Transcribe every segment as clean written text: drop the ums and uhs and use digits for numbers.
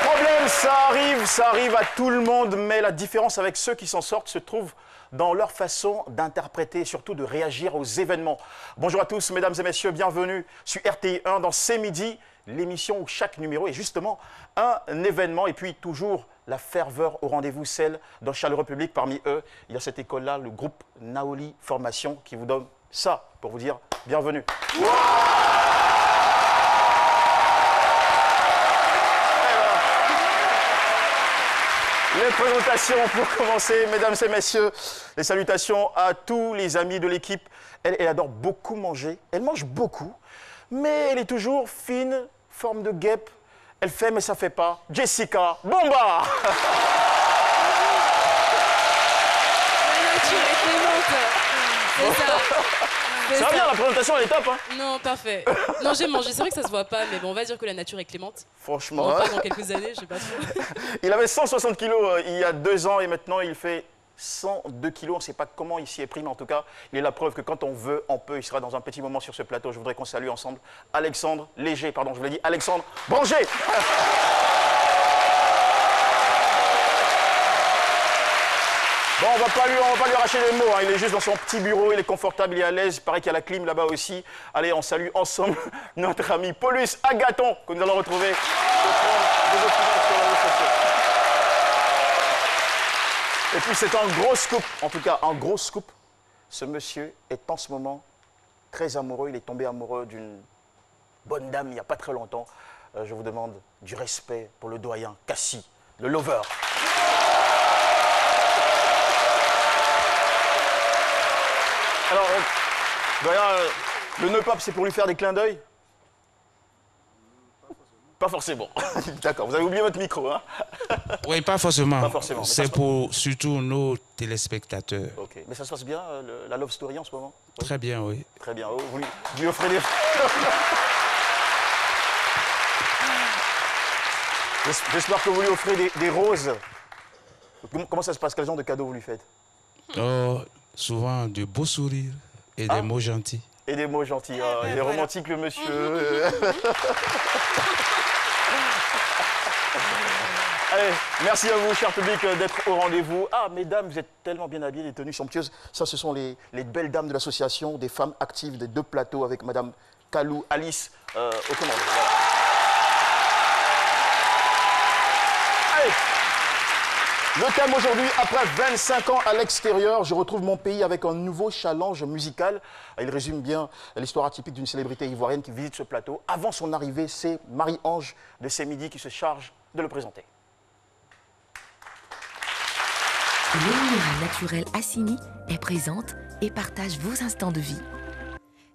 problème, ça arrive à tout le monde, mais la différence avec ceux qui s'en sortent se trouve dans leur façon d'interpréter et surtout de réagir aux événements. Bonjour à tous, mesdames et messieurs, bienvenue sur RTI 1 dans C'est Midi, l'émission où chaque numéro est justement un événement et puis toujours la ferveur au rendez-vous, celle d'un chaleureux public. Parmi eux, il y a cette école-là, le groupe Naoli Formation qui vous donne ça pour vous dire bienvenue. Wow. Les présentations pour commencer, mesdames et messieurs, les salutations à tous les amis de l'équipe. Elle adore beaucoup manger, elle mange beaucoup, mais elle est toujours fine, forme de guêpe. Elle fait mais ça fait pas. Jessica Bomba. La nature est clémente. C'est ça. Ça va bien, la présentation elle est top, hein? Non, parfait. Non, j'ai mangé, c'est vrai que ça se voit pas, mais bon, on va dire que la nature est clémente. Franchement. Bon, pas dans quelques années, je sais pas trop. Il avait 160 kilos il y a 2 ans et maintenant il fait 102 kilos. On ne sait pas comment il s'y est pris, mais en tout cas, il est la preuve que quand on veut, on peut. Il sera dans un petit moment sur ce plateau. Je voudrais qu'on salue ensemble Alexandre Léger, pardon, je vous l'ai dit, Alexandre Branger. Bon, on va pas lui arracher les mots, hein. Il est juste dans son petit bureau, il est confortable, il est à l'aise. Il paraît qu'il y a la clim là-bas aussi. Allez, on salue ensemble notre ami Paulus Agathon, que nous allons retrouver. Et puis c'est un gros scoop, en tout cas un gros scoop. Ce monsieur est en ce moment très amoureux, il est tombé amoureux d'une bonne dame il n'y a pas très longtemps. Je vous demande du respect pour le doyen Cassie, le lover. Alors, doyen, le nœud pape, c'est pour lui faire des clins d'œil? Pas forcément. D'accord, vous avez oublié votre micro, hein? Oui, pas forcément. Pas forcément. C'est pour surtout nos téléspectateurs. Ok, mais ça se passe bien, la love story en ce moment? Oui. Très bien, oui. Très bien. Oh, vous lui offrez des... J'espère que vous lui offrez des roses. Comment ça se passe? Quel genre de cadeaux vous lui faites? Oh, souvent de beaux sourires et des mots gentils. Et des mots gentils. Oh, il est romantique, le monsieur. Allez, merci à vous, cher public, d'être au rendez-vous. Ah, mesdames, vous êtes tellement bien habillées, les tenues somptueuses. Ça, ce sont les belles dames de l'association, des femmes actives des 2 plateaux avec madame Kalou Alice aux commandes. Voilà. Allez, le thème aujourd'hui, après 25 ans à l'extérieur, je retrouve mon pays avec un nouveau challenge musical. Il résume bien l'histoire atypique d'une célébrité ivoirienne qui visite ce plateau. Avant son arrivée, c'est Marie-Ange de C'est Midi qui se charge de le présenter. L'eau minérale naturelle Assini est présente et partage vos instants de vie.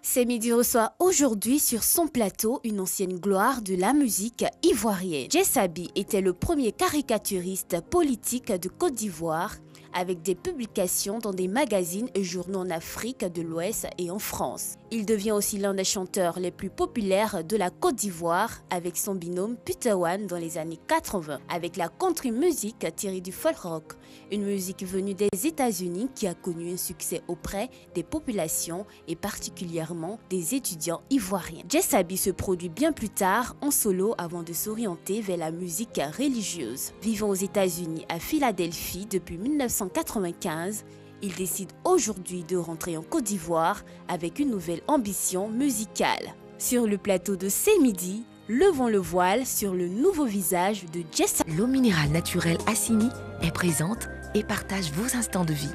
C'est Midi reçoit aujourd'hui sur son plateau une ancienne gloire de la musique ivoirienne. Jessabi était le premier caricaturiste politique de Côte d'Ivoire avec des publications dans des magazines et journaux en Afrique de l'Ouest et en France. Il devient aussi l'un des chanteurs les plus populaires de la Côte d'Ivoire avec son binôme Peter One dans les années 80, avec la country music tirée du folk rock, une musique venue des États-Unis qui a connu un succès auprès des populations et particulièrement des étudiants ivoiriens. Jessabi se produit bien plus tard en solo avant de s'orienter vers la musique religieuse. Vivant aux États-Unis à Philadelphie depuis 1995, il décide aujourd'hui de rentrer en Côte d'Ivoire avec une nouvelle ambition musicale. Sur le plateau de C'est Midi, levons le voile sur le nouveau visage de Jessabi. L'eau minérale naturelle Assini est présente et partage vos instants de vie.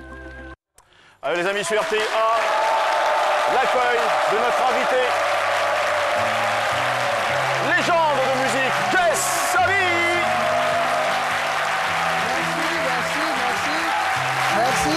Allez les amis sur RTI 1, l'accueil de notre invité, légende de musique, Jessabi. Merci.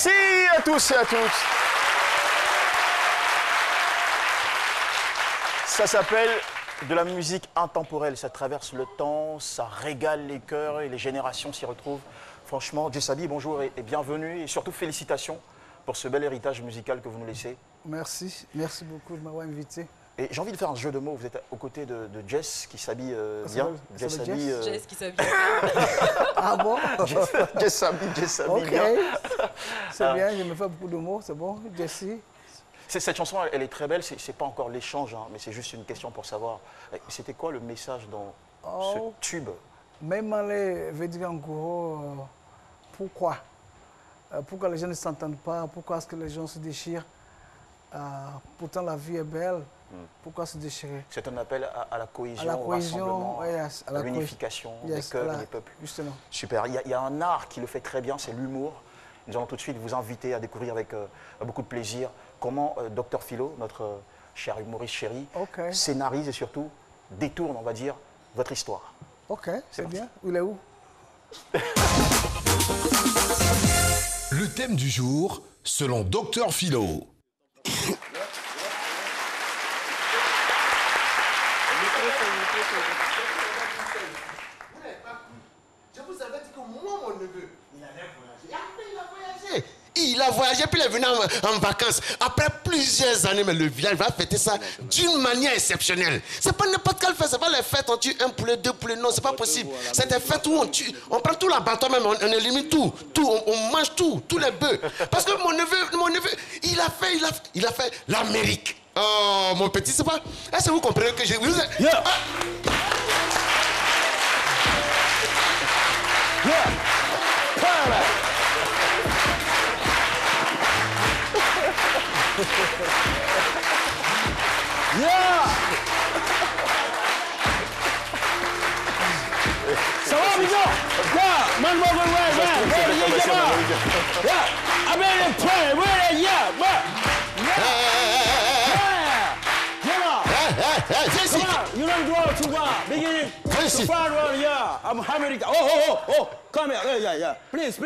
Merci à tous et à toutes. Ça s'appelle De la musique intemporelle, ça traverse le temps, ça régale les cœurs et les générations s'y retrouvent. Franchement, Djessaby, bonjour et bienvenue et surtout félicitations pour ce bel héritage musical que vous nous laissez. Merci, merci beaucoup de m'avoir invité. Et j'ai envie de faire un jeu de mots. Vous êtes aux côtés de Jess qui s'habille bien. Djessaby. Jess qui s'habille. Ah bon? Djessaby Ok, bien. c'est bien, je me fais beaucoup de mots, c'est bon, Jessie. Cette chanson, elle est très belle. C'est pas encore l'échange, hein, mais c'est juste une question pour savoir. C'était quoi le message dans ce tube? Même les veut dire en gros, pourquoi? Pourquoi les gens ne s'entendent pas? Pourquoi est-ce que les gens se déchirent? Pourtant la vie est belle. Pourquoi se déchirer? C'est un appel à la cohésion, au rassemblement, à l'unification des cœurs et des peuples. Justement. Super. Il y a un art qui le fait très bien, c'est l'humour. Nous allons tout de suite vous inviter à découvrir avec beaucoup de plaisir comment Dr Philo, notre cher humoriste chéri, scénarise et surtout détourne, on va dire, votre histoire. Ok, c'est bien. Il est où? Le thème du jour, selon Dr Philo. Je vous avais dit que moi, mon neveu, il allait voyager. Après, il a voyagé. Il a voyagé, puis il est venu en vacances. Après plusieurs années, mais le village va fêter ça d'une manière exceptionnelle. C'est pas n'importe quelle fête, c'est pas les fêtes, on tue un poulet, deux poulets, non, c'est pas possible. C'est des fêtes où on prend tout l'abattoir même, on élimine tout, on mange tout, tous les bœufs. Parce que mon neveu, il a fait l'Amérique. Oh, mon petit, c'est pas... Est-ce que vous comprenez que j'ai... Ça va, Bigo? Yeah, man, yeah, I'm in the play, yeah, come on, you don't go too far. Beginning, too far, yeah, I'm America. Oh, come here, yeah. Please.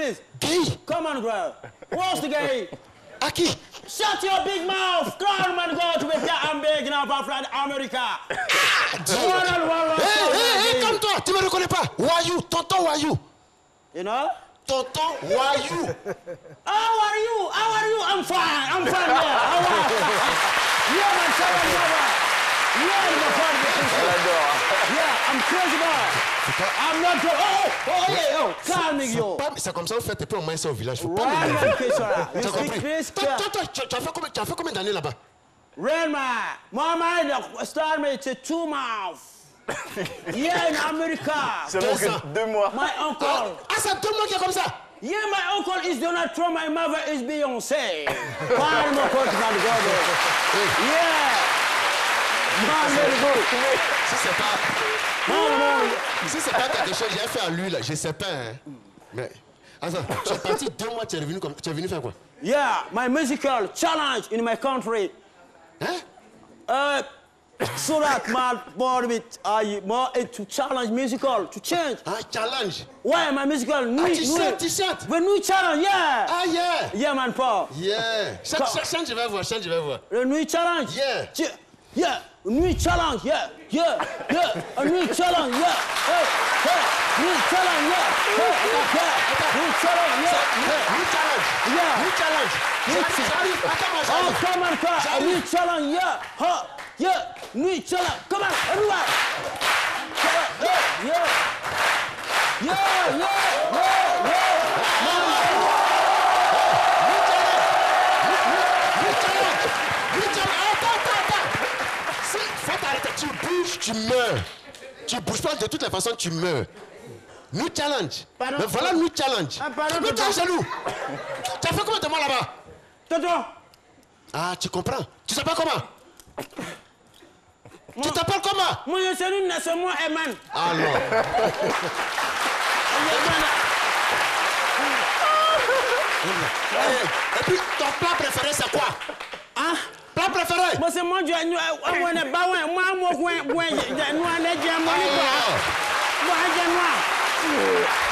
Come on, bro. What's the game? Aki. Shut your big mouth! Come and go to the I'm big now from America. Hey, comme toi, tu me reconnais pas? Wayou, tonton Wayou. You know? Tonton Wayou. How are you? I'm fine, yeah. Yeah, man, yeah, I'm crazy boy. I'm not good. Calme, yo. C'est comme ça, vous faites, et puis on met ça au village. Faut pas You speak Chris? Toi, tu as fait combien d'années là-bas? My mind started me to 2 months. Yeah, in America. C'est bon que 2 mois. My uncle. Ah, c'est 2 mois qui est comme ça? Yeah, my uncle is Donald Trump, my mother is Beyoncé. Yeah. Man, very good. Si c'est pas quelque chose, j'ai fait à lui là, je sais pas. Hein. Mais, attends, tu es parti 2 mois, tu es venu faire quoi? Yeah, my musical challenge in my country. Hein? So that my body more into challenge musical to change. Ah, challenge. Ouais, my musical T-shirt. The new challenge, yeah. Ah, yeah. Yeah, man, Paul. Yeah. Chante, je vais voir. The new challenge. Yeah. Yeah. New challenge, yeah. A new challenge, yeah. Hey. New challenge, yeah. New challenge, yeah. New challenge. Oh, come on, car. A new challenge, yeah. Yeah. New challenge. Come on, everyone. Yeah. Tu bouges, tu meurs. Tu bouges pas, de toutes les façons, tu meurs. New challenge. Pardon? Mais voilà new challenge. Mais t'es jaloux. Tu as fait combien de mois là-bas? Tonton. Ah, tu comprends? Tu sais pas comment? Tu t'appelles comment? Moi, je suis une nation, moi, Eman. Ah non. Et puis, ton plat préféré, c'est quoi? Hein? Plat préféré? Moi, c'est moi, je suis moi,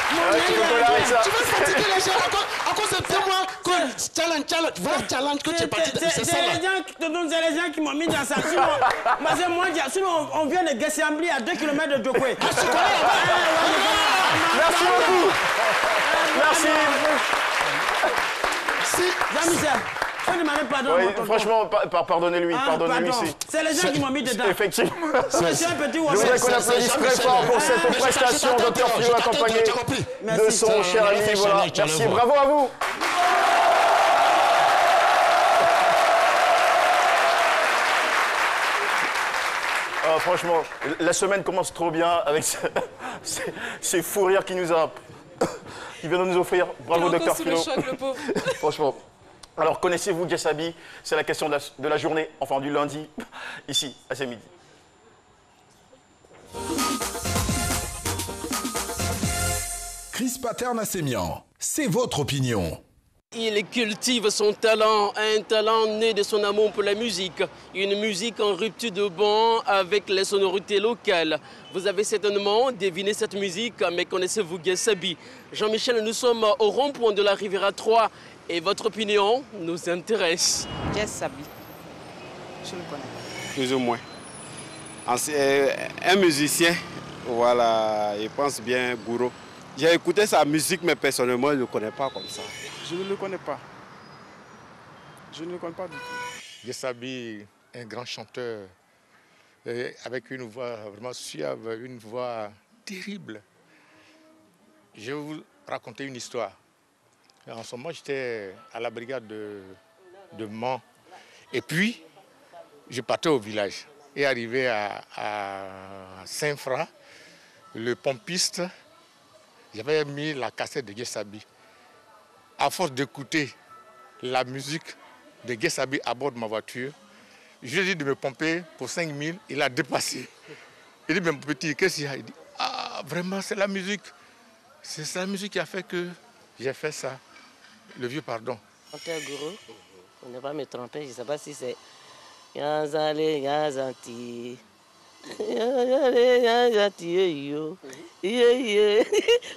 Tu peux coller avec ça. Tu vas fatiguer les gens à cause de moi. Challenge. Voilà, challenge que tu es parti. C'est ça là. C'est les gens qui m'ont mis dans ça. Sinon, on vient de Gessambli à 2 km de Djokwe. Merci beaucoup. Merci. Jean-Michel, faut demander pardon. Oui, franchement, pardonnez-lui, pardonnez-lui. C'est les gens qui m'ont mis dedans. Effectivement. Je suis un petit Je voudrais qu'on applaudisse très fort pour cette prestation, Dr Philo, accompagné de son cher ami. Voilà. Merci, bravo à vous. Franchement, la semaine commence trop bien avec ces fous rires qui vient de nous offrir. Bravo, Dr Philo. Franchement. Alors, connaissez-vous Djessaby? C'est la question de la journée, enfin du lundi, ici, à ce midi. Chris Pattern à Sémian, c'est votre opinion. Il cultive son talent, un talent né de son amour pour la musique. Une musique en rupture de banc avec les sonorités locales. Vous avez certainement deviné cette musique, mais connaissez-vous Djessaby? Jean-Michel, nous sommes au rond-point de la Riviera 3 et votre opinion nous intéresse. Djessaby, je le connais. Plus ou moins. Un musicien, voilà, il pense bien Gouro. J'ai écouté sa musique, mais personnellement, je ne le connais pas comme ça. Je ne le connais pas. Je ne le connais pas du tout. Djessaby, un grand chanteur, avec une voix vraiment suave, une voix terrible. Je vais vous raconter une histoire. En ce moment, j'étais à la brigade de Mans. Et puis, je partais au village. Et arrivé à Saint-Fra, le pompiste, j'avais mis la cassette de Djessaby. À force d'écouter la musique de Djessaby à bord de ma voiture, je lui ai dit de me pomper pour 5 000, il a dépassé. Il dit, mais mon petit, qu'est-ce qu'il y a? Il dit, ah, vraiment, c'est la musique. C'est la musique qui a fait que j'ai fait ça. Le vieux pardon. Chanteur Gouro, on ne va pas me tromper, je ne sais pas si c'est Yazale, Yazanti.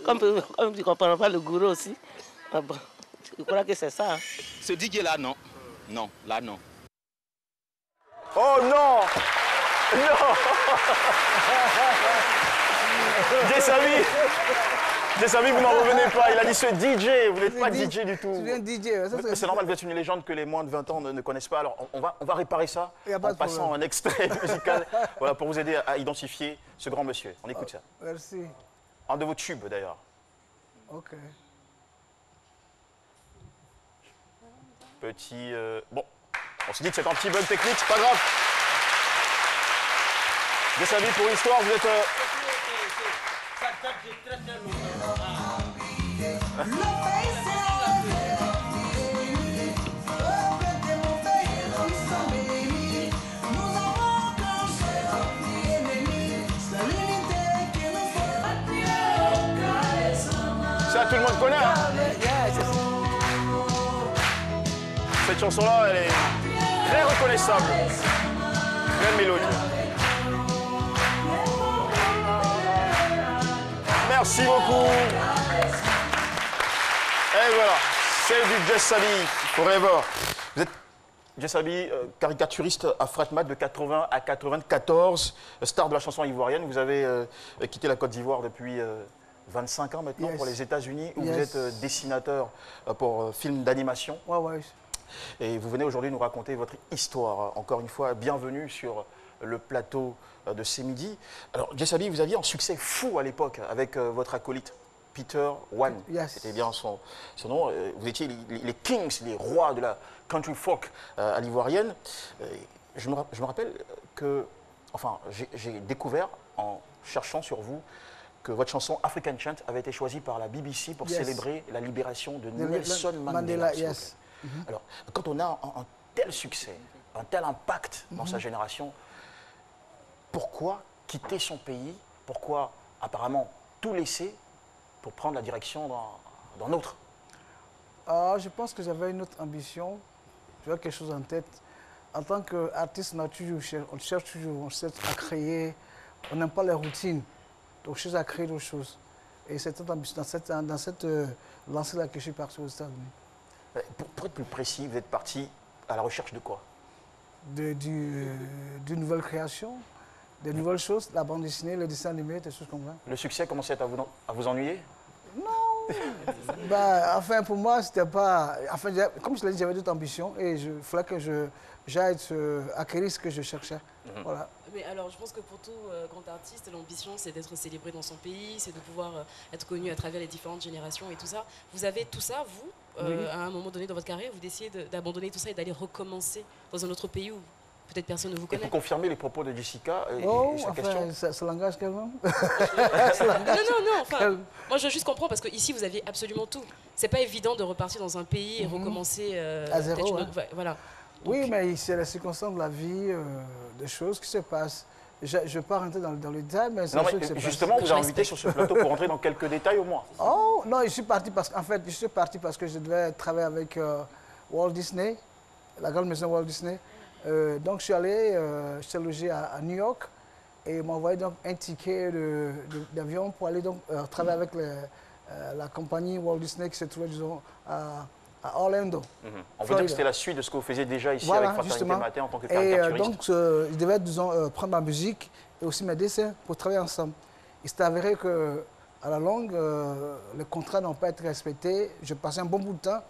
Comme tu ne comprends pas le Gouro aussi. Ah bon, je crois que c'est ça. Hein. Ce DJ-là, non. Non, là, non. Oh non! Non! Djessaby, vous n'en revenez pas. Il a dit ce DJ, vous n'êtes pas DJ du tout. Tu viens DJ. C'est normal, vous êtes une légende que les moins de 20 ans ne connaissent pas. Alors on va réparer ça en passant un extrait musical voilà, pour vous aider à identifier ce grand monsieur. On écoute ça. Merci. Un de vos tubes d'ailleurs. Ok. Petit... Bon, on se dit que c'est un petit bug technique, c'est pas grave. Djessaby, pour l'histoire, vous êtes... Ça, tout le monde connaît, hein? Cette chanson-là, elle est très reconnaissable. Belle mélodie. Merci beaucoup. Et voilà, c'est du Djessaby Forever. Vous êtes Djessaby, caricaturiste à Fratmat de 80 à 94, star de la chanson ivoirienne. Vous avez quitté la Côte d'Ivoire depuis 25 ans maintenant pour les États-Unis, où vous êtes dessinateur pour films d'animation. Ouais. Et vous venez aujourd'hui nous raconter votre histoire. Encore une fois, bienvenue sur le plateau de Ce Midi. Alors, Djessaby, vous aviez un succès fou à l'époque avec votre acolyte Peter One. C'était bien son nom. Vous étiez les kings, les rois de la country folk à l'ivoirienne. Je me rappelle que, enfin, j'ai découvert en cherchant sur vous que votre chanson African Chant avait été choisie par la BBC pour célébrer la libération de Nelson Mandela. Alors, quand on a un tel succès, un tel impact dans sa génération, pourquoi quitter son pays? Pourquoi apparemment tout laisser pour prendre la direction d'un autre? Je pense que j'avais une autre ambition, j'avais quelque chose en tête. En tant qu'artiste, on cherche toujours à créer, on n'aime pas les routines, donc je cherche à créer d'autres choses. Et c'est dans cette lancée-là que je suis parti aux États-Unis. Pour être plus précis, vous êtes parti à la recherche de quoi? D'une nouvelle création, de nouvelles choses, la bande dessinée, le dessin animé, des choses comme ça. Le succès commençait à vous ennuyer? Non. Bah, enfin, pour moi, c'était pas... Enfin, comme je l'ai dit, j'avais d'autres ambitions et il fallait que j'aille acquérir ce que je cherchais. Voilà. Mais alors, je pense que pour tout grand artiste, l'ambition, c'est d'être célébré dans son pays, c'est de pouvoir être connu à travers les différentes générations et tout ça. Vous avez tout ça, vous, Oui. à un moment donné dans votre carrière, vous décidez d'abandonner tout ça et d'aller recommencer dans un autre pays où peut-être personne ne vous Et connaît. pour confirmer les propos de Jessica et sa question. Enfin, ça l'engage quand même. Non, enfin, moi je veux juste comprendre parce que ici vous aviez absolument tout. C'est pas évident de repartir dans un pays et recommencer à zéro. peut-être une autre- voilà. Oui, mais c'est la circonstance de la vie, des choses qui se passent. Je ne vais pas rentrer dans le détail, mais c'est Non, des mais choses qui se justement, passent. vous avez invité sur ce plateau pour rentrer dans quelques détails au moins. Oh, non, je suis parti parce que je devais travailler avec Walt Disney, la grande maison Walt Disney. Donc, je suis allé, j'étais logé à New York et ils m'ont envoyé donc un ticket d'avion pour aller donc travailler avec la compagnie Walt Disney qui se trouvait, disons, à Orlando. On veut dire que c'était la suite de ce que vous faisiez déjà ici Voilà, avec Fraternité justement. Matin en tant que Et caricaturiste. donc, je devais, disons, prendre ma musique et aussi mes dessins pour travailler ensemble. Il s'est avéré qu'à la longue, les contrats n'ont pas été respectés. J'ai passé un bon bout de temps,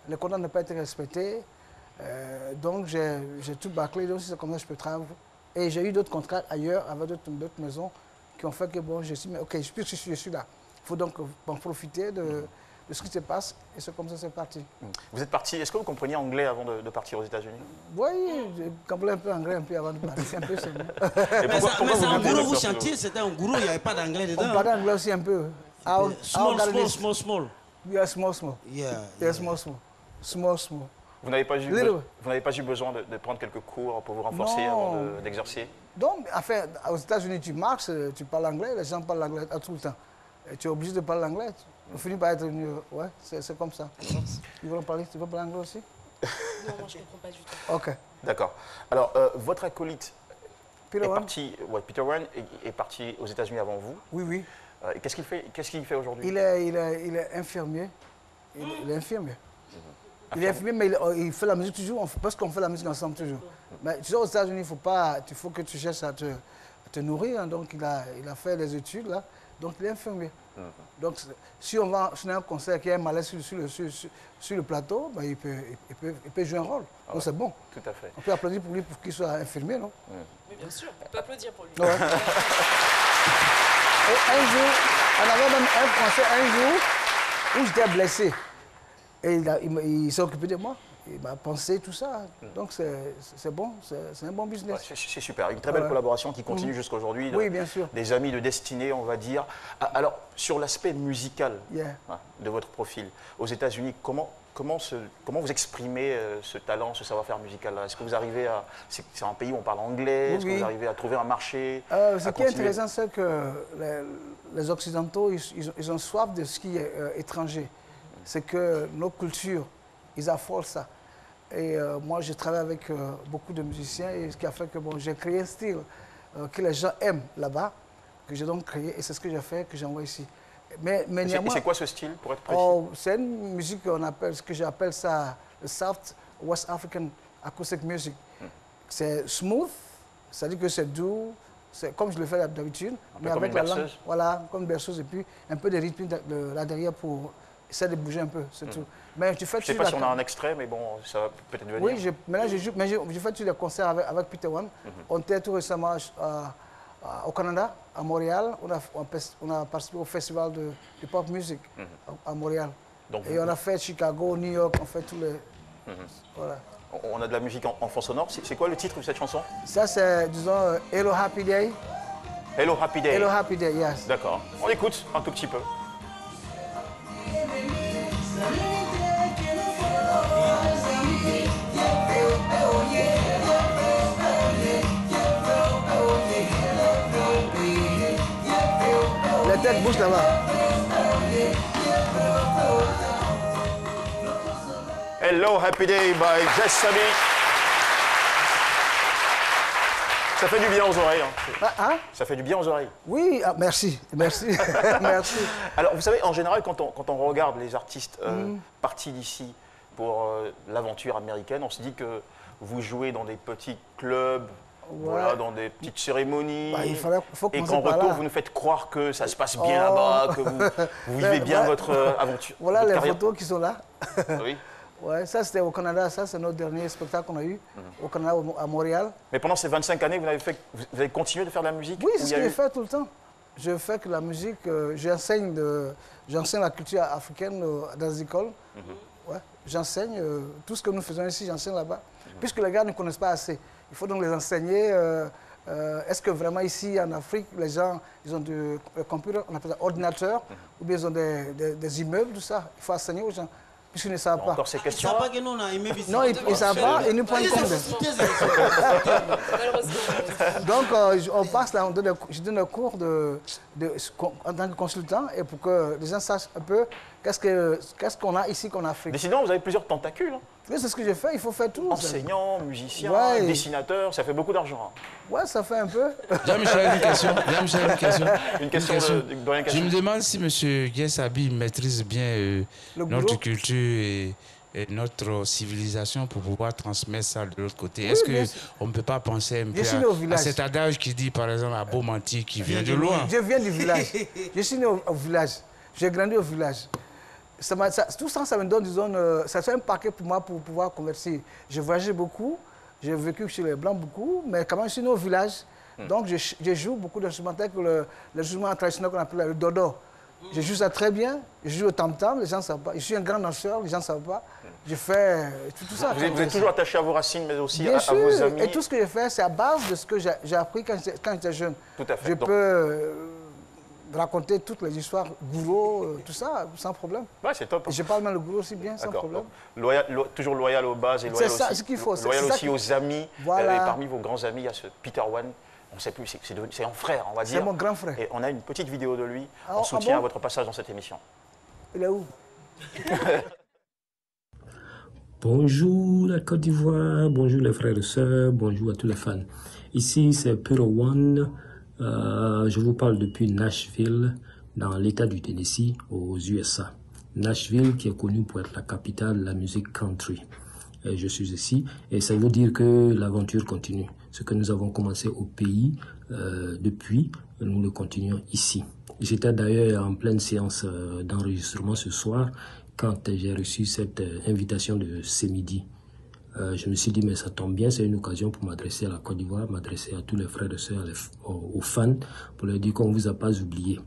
les contrats n'ont pas été respectés. Donc, j'ai tout bâclé, donc c'est comme ça que je peux travailler. Et j'ai eu d'autres contrats ailleurs, avec d'autres maisons, qui ont fait que, bon, je suis, mais ok, puisque je suis là, il faut donc en profiter de ce qui se passe, et c'est comme ça que c'est parti. Vous êtes parti, est-ce que vous compreniez anglais avant de partir aux États-Unis? Oui, je comprenais un peu anglais un peu avant de partir, c'est un peu ça. Mais c'est un gourou, vous chantiez, c'était un gourou, il n'y avait pas d'anglais dedans. On parlait anglais aussi un peu. Small. Yeah, small. Yeah. Yeah, small. Vous n'avez pas eu besoin de prendre quelques cours pour vous renforcer avant d'exercer? Donc, enfin, aux États-Unis, tu marches, tu parles anglais, les gens parlent anglais tout le temps. Et tu es obligé de parler anglais. On finit par être mieux. Ouais, c'est comme ça. Tu veux parler anglais aussi? Non, moi je ne comprends pas du tout. Ok. D'accord. Alors, votre acolyte Peter One est parti aux États-Unis avant vous. Oui. Qu'est-ce qu'il fait aujourd'hui? Il est infirmier. Il est infirmier. Il est infirmier, mais il fait la musique toujours, parce qu'on fait la musique ensemble toujours. Mais tu sais, aux États-Unis, il faut que tu cherches à te nourrir. Hein, donc, il a fait des études là. Donc, il est infirmier. Donc, si on a un concert qui a un malaise sur le plateau, ben, il peut jouer un rôle. Donc, c'est bon. Tout à fait. On peut applaudir pour lui pour qu'il soit infirmier, non? Oui, bien sûr, on peut applaudir pour lui. Ouais. Et un jour, on avait même un concert un jour où j'étais blessé. Et il s'est occupé de moi. Il m'a pensé tout ça. Donc c'est bon, c'est un bon business. Ouais, c'est super. Une très belle collaboration qui continue jusqu'à aujourd'hui. Oui, bien sûr. Des amis de destinée, on va dire. Alors, sur l'aspect musical de votre profil, aux États-Unis, comment vous exprimez ce talent, ce savoir-faire musical-là? Est-ce que vous arrivez à... C'est un pays où on parle anglais? Est-ce que vous arrivez à trouver un marché? Ce qui est intéressant, c'est que les Occidentaux, ils ont soif de ce qui est étranger. C'est que nos cultures, ils affolent ça. Et moi, je travaille avec beaucoup de musiciens, et ce qui a fait que j'ai créé un style que les gens aiment là-bas, que j'ai donc créé, et c'est ce que j'ai fait, que j'envoie ici. Mais c'est quoi ce style, pour être précis? C'est une musique que j'appelle ça le South West African Acoustic Music. C'est smooth, c'est-à-dire que c'est doux, c'est comme je le fais d'habitude, mais avec la langue, voilà, comme une berceuse, et puis un peu de rythme là derrière pour essayer de bouger un peu, c'est tout. Mais je ne sais pas si on a un extrait, mais bon, ça va peut-être venir. Oui, maintenant je fais tous les concerts avec Peter One. On était tout récemment au Canada, à Montréal. On a participé au festival de pop music à Montréal. Et on a fait Chicago, New York, on fait tous les... Voilà. On a de la musique en fond sonore. C'est quoi le titre de cette chanson? Ça, c'est, disons, Hello Happy Day. Hello Happy Day. Hello Happy Day, yes. D'accord. On écoute un tout petit peu. La tête bouge là-bas. Hello Happy Day by Jess Sabi. Ça fait du bien aux oreilles. Hein. Ça fait du bien aux oreilles. Oui, merci. Merci. Merci. Alors, vous savez, en général, quand on regarde les artistes partis d'ici pour l'aventure américaine, on se dit que vous jouez dans des petits clubs, voilà, dans des petites cérémonies, et qu'en retour, vous nous faites croire que ça se passe bien là-bas, que vous vivez bien votre aventure. Voilà votre les carrière. photos qui sont là. Oui. Ouais, ça c'était au Canada, ça c'est notre dernier spectacle qu'on a eu au Canada, à Montréal. Mais pendant ces 25 années, vous avez continué de faire de la musique? Oui, c'est ce que je fais tout le temps. Je fais que la musique, j'enseigne la culture africaine dans les écoles. Ouais, j'enseigne tout ce que nous faisons ici, j'enseigne là-bas. Puisque les gars ne connaissent pas assez. Il faut donc les enseigner. Est-ce que vraiment ici en Afrique, les gens ils ont des computers, on appelle ça ordinateur, ou bien ils ont des immeubles, tout ça. Il faut enseigner aux gens. Puisqu'ils ne savent pas. Encore ces questions. Ils ne savent pas que nous on a aimé visiter. Non, ils ne savent pas et nous prennent compte. Donc, on passe là, je donne des cours en tant que consultant et pour que les gens sachent un peu qu'est-ce qu'on a ici qu'en Afrique. Décidément, vous avez plusieurs tentacules. Hein. Oui, c'est ce que j'ai fait, il faut faire tout. Enseignant, musicien, dessinateur, ça fait beaucoup d'argent. Hein. Ouais, ça fait un peu. Jean-Michel, une question. Une question. Je me demande si M. Djesabi maîtrise bien notre culture et notre civilisation pour pouvoir transmettre ça de l'autre côté. Oui, est-ce qu'on ne peut pas penser un peu à cet adage qui dit, par exemple, à Beaumenti, qui vient de loin? Je viens du village. Je suis né au village. J'ai grandi au village. Tout ça, ça me donne, disons, ça fait un paquet pour moi pour pouvoir converser. J'ai voyagé beaucoup, j'ai vécu chez les Blancs beaucoup, mais quand même, je suis né au village. Donc, je joue beaucoup d'instruments tels que l'instrument traditionnel qu'on appelle le dodo. Je joue ça très bien, je joue au tam-tam, les gens ne savent pas. Je suis un grand danseur, les gens ne savent pas. Je fais tout ça. Vous êtes toujours attaché à vos racines, mais aussi bien à sûr, vos amis. Et tout ce que je fais, c'est à base de ce que j'ai appris quand j'étais jeune. Tout à fait. Je peux raconter toutes les histoires, gourou, tout ça, sans problème. Ouais, c'est top. Et je parle même le gourou aussi bien, sans problème. Toujours loyal aux bases et loyal aussi, aux amis. Voilà. Et parmi vos grands amis, il y a ce Peter One. On ne sait plus, c'est un frère, on va dire. C'est mon grand frère. Et on a une petite vidéo de lui en soutien à votre passage dans cette émission. Il est où? Bonjour la Côte d'Ivoire, bonjour les frères et sœurs, bonjour à tous les fans. Ici c'est Peter One. Je vous parle depuis Nashville, dans l'état du Tennessee, aux USA. Nashville qui est connue pour être la capitale de la musique country. Et je suis ici et ça veut dire que l'aventure continue. Ce que nous avons commencé au pays depuis, nous le continuons ici. J'étais d'ailleurs en pleine séance d'enregistrement ce soir quand j'ai reçu cette invitation de ce midi. Je me suis dit, mais ça tombe bien, c'est une occasion pour m'adresser à la Côte d'Ivoire, m'adresser à tous les frères et sœurs, aux fans, pour leur dire qu'on ne vous a pas oublié.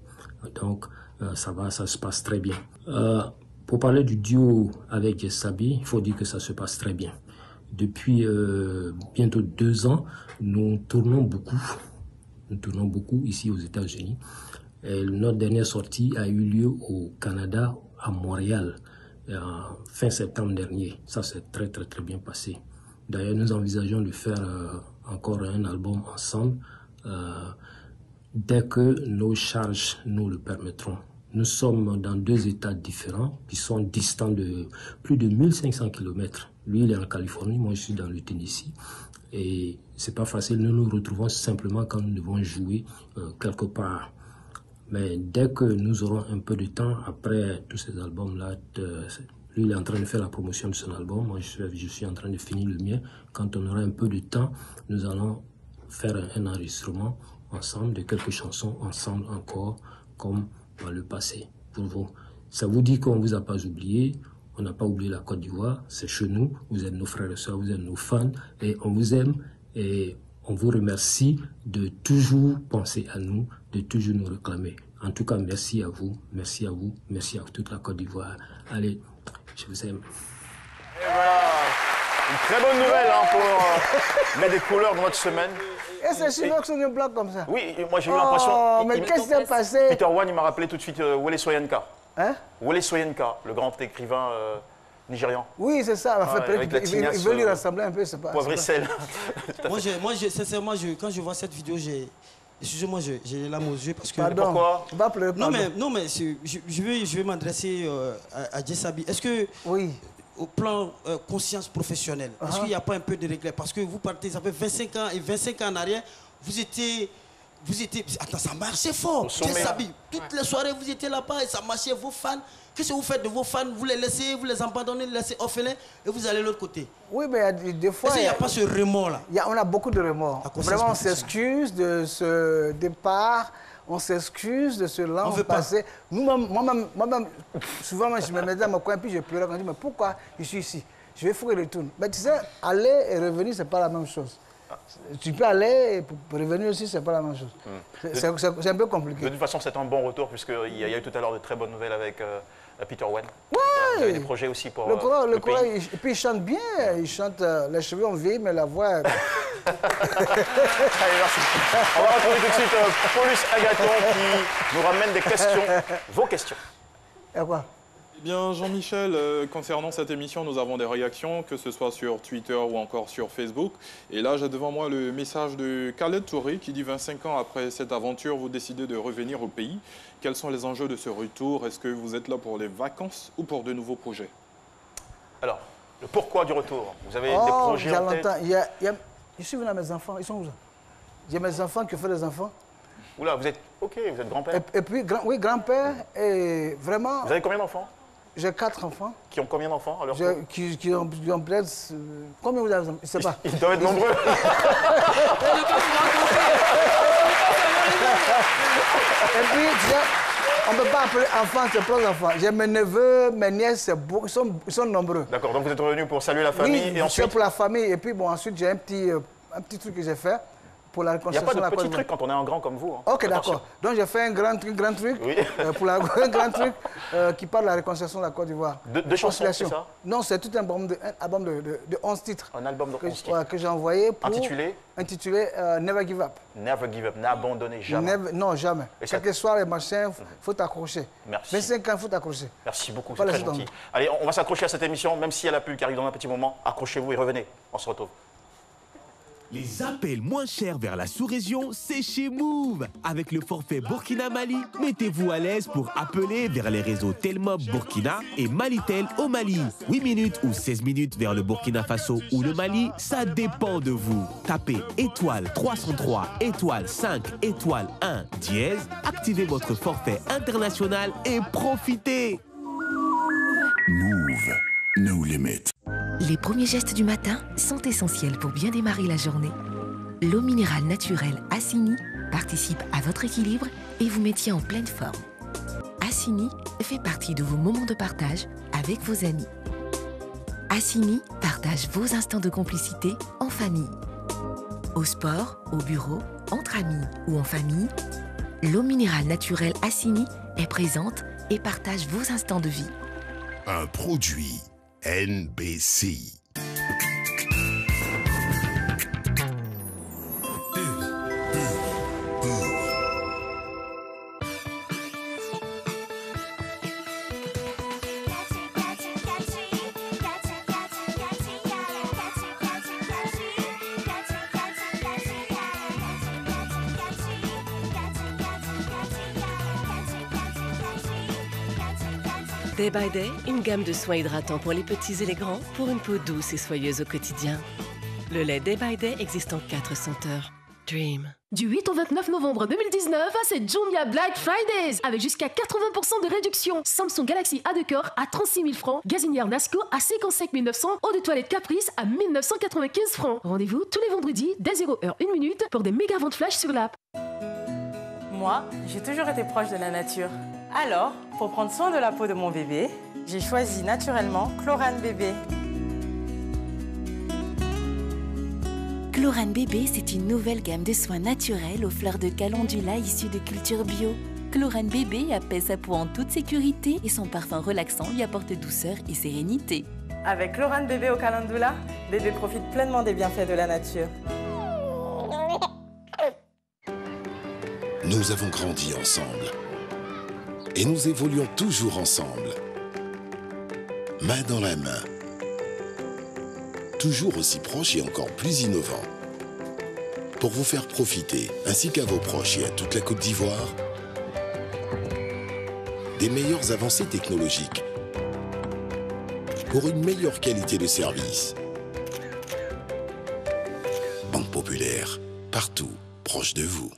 Donc, ça va, ça se passe très bien. Pour parler du duo avec Djesabi, il faut dire que ça se passe très bien. Depuis bientôt 2 ans, nous tournons beaucoup. Nous tournons beaucoup ici aux États-Unis. Notre dernière sortie a eu lieu au Canada, à Montréal, fin septembre dernier. Ça s'est très bien passé. D'ailleurs, nous envisageons de faire encore un album ensemble dès que nos charges nous le permettront. Nous sommes dans 2 États différents qui sont distants de plus de 1500 km. Lui, il est en Californie, moi je suis dans le Tennessee. Et c'est pas facile, nous nous retrouvons simplement quand nous devons jouer quelque part. Mais dès que nous aurons un peu de temps, après tous ces albums-là, lui il est en train de faire la promotion de son album, moi je suis en train de finir le mien. Quand on aura un peu de temps, nous allons faire un enregistrement ensemble de quelques chansons ensemble encore, comme dans le passé, pour vous. Ça vous dit qu'on ne vous a pas oublié, on n'a pas oublié la Côte d'Ivoire, c'est chez nous, vous êtes nos frères et sœurs, vous êtes nos fans, et on vous aime, et on vous remercie de toujours penser à nous, de toujours nous réclamer. En tout cas, merci à vous, merci à vous, merci à toute la Côte d'Ivoire. Allez, je vous aime. Et voilà, une très bonne nouvelle pour mettre des couleurs dans notre semaine. Et c'est chinois qui sont des blancs comme ça. Oui, moi j'ai eu l'impression... Oh, mais qu'est-ce qui s'est passé? Peter One, il m'a rappelé tout de suite Wole Soyinka. Hein? Wole Soyinka, le grand écrivain nigérian. Oui, c'est ça. En fait, il veut lui rassembler un peu, c'est pas... Poivre et sel. moi, sincèrement, quand je vois cette vidéo, excusez-moi, j'ai les larmes aux yeux parce que... Pardon. Pourquoi? Va pleurer, non, mais je vais m'adresser à Djesabi. Est-ce que... Oui. au plan conscience professionnelle, est-ce qu'il n'y a pas un peu de regret? Parce que vous partez, ça fait 25 ans, et 25 ans en arrière, vous étiez... Attends, ça marchait fort. Toutes les soirées, vous étiez là-bas et ça marchait, vos fans. Qu'est-ce que vous faites de vos fans? Vous les laissez, vous les abandonnez, les laissez orphelins et vous allez de l'autre côté. Oui, mais des fois... Est-ce qu'il n'y a pas ce remords-là? On a beaucoup de remords. Vraiment, on s'excuse de ce départ, on s'excuse de ce lent passé. Moi-même, souvent, je me mettais dans mon coin et puis je pleurais quand je dis, mais pourquoi je suis ici? Je vais fouiller le tour. Mais tu sais, aller et revenir, ce n'est pas la même chose. Tu peux aller et pour revenir aussi, ce n'est pas la même chose. C'est un peu compliqué. De toute façon, c'est un bon retour, puisqu'il y a eu tout à l'heure de très bonnes nouvelles avec Peter Wen. Ouais. Vous avez des projets aussi pour le pays. Et puis il chante bien. Il chante, les cheveux ont vieilli, mais la voix... Allez, merci. On va retrouver tout de suite Paulus Agathon qui nous ramène des questions. Vos questions. Et quoi? Eh bien, Jean-Michel, concernant cette émission, nous avons des réactions, que ce soit sur Twitter ou encore sur Facebook. Et là, j'ai devant moi le message de Khaled Touré qui dit 25 ans après cette aventure, vous décidez de revenir au pays. Quels sont les enjeux de ce retour? Est-ce que vous êtes là pour les vacances ou pour de nouveaux projets? Alors, le pourquoi du retour? Vous avez des projets en tête? Je suis venu à mes enfants, ils sont où ça? J'ai mes enfants qui ont fait des enfants. Oula, vous êtes grand-père? Et puis, oui, grand-père, et vraiment... Vous avez combien d'enfants? J'ai 4 enfants. Qui ont combien d'enfants alors? Qui ont peut-être... Combien vous avez? Je ne sais pas. Ils doivent être nombreux. Et puis, on ne peut pas appeler enfants, c'est propres enfants. J'ai mes neveux, mes nièces, ils sont nombreux. D'accord, donc vous êtes revenu pour saluer la famille et ensuite... pour la famille. Et puis, bon, ensuite, j'ai un petit truc que j'ai fait. Pour la il n'y a pas de petit truc quand on est un grand comme vous. Hein. Ok, d'accord. Donc j'ai fait un grand truc oui. un grand truc qui parle de la réconciliation de la Côte d'Ivoire. De chansons, c'est ça? Non, c'est tout un album de 11 titres. Un album de 11 titres. Que j'ai envoyé pour... Intitulé Never Give Up. Never Give Up, n'abandonnez jamais. Non, jamais. Quel que soit les machins, il faut t'accrocher. Merci. 25 ans, il faut t'accrocher. Merci beaucoup, c'est très gentil. Allez, on va s'accrocher à cette émission, même si elle a pu qui arrive dans un petit moment. Accrochez-vous et revenez. On se retrouve. Les appels moins chers vers la sous-région, c'est chez Move. Avec le forfait Burkina-Mali, mettez-vous à l'aise pour appeler vers les réseaux Telmob Burkina et Malitel au Mali. 8 minutes ou 16 minutes vers le Burkina Faso ou le Mali, ça dépend de vous. Tapez étoile 303, étoile 5, étoile 1, dièse, activez votre forfait international et profitez. Move, no limit. Les premiers gestes du matin sont essentiels pour bien démarrer la journée. L'eau minérale naturelle Assini participe à votre équilibre et vous maintient en pleine forme. Assini fait partie de vos moments de partage avec vos amis. Assini partage vos instants de complicité en famille. Au sport, au bureau, entre amis ou en famille, l'eau minérale naturelle Assini est présente et partage vos instants de vie. Un produit NBC. Day by Day, une gamme de soins hydratants pour les petits et les grands, pour une peau douce et soyeuse au quotidien. Le lait Day by Day existe en 4 senteurs. Dream. Du 8 au 29 novembre 2019, c'est Jumia Black Fridays avec jusqu'à 80% de réduction. Samsung Galaxy A2 Core à 36 000 francs, gazinière Nasco à 55 900, eau de toilette Caprice à 1995 francs. Rendez-vous tous les vendredis dès 0h 1 minute pour des méga ventes flash sur l'app. Moi, j'ai toujours été proche de la nature. Alors, pour prendre soin de la peau de mon bébé, j'ai choisi naturellement Chlorane Bébé. Chlorane Bébé, c'est une nouvelle gamme de soins naturels aux fleurs de calendula issues de culture bio. Chlorane Bébé apaise sa peau en toute sécurité et son parfum relaxant lui apporte douceur et sérénité. Avec Chlorane Bébé au calendula, bébé profite pleinement des bienfaits de la nature. Nous avons grandi ensemble. Et nous évoluons toujours ensemble. Main dans la main. Toujours aussi proches et encore plus innovants. Pour vous faire profiter, ainsi qu'à vos proches et à toute la Côte d'Ivoire, des meilleures avancées technologiques pour une meilleure qualité de service. Banque Populaire, partout, proche de vous.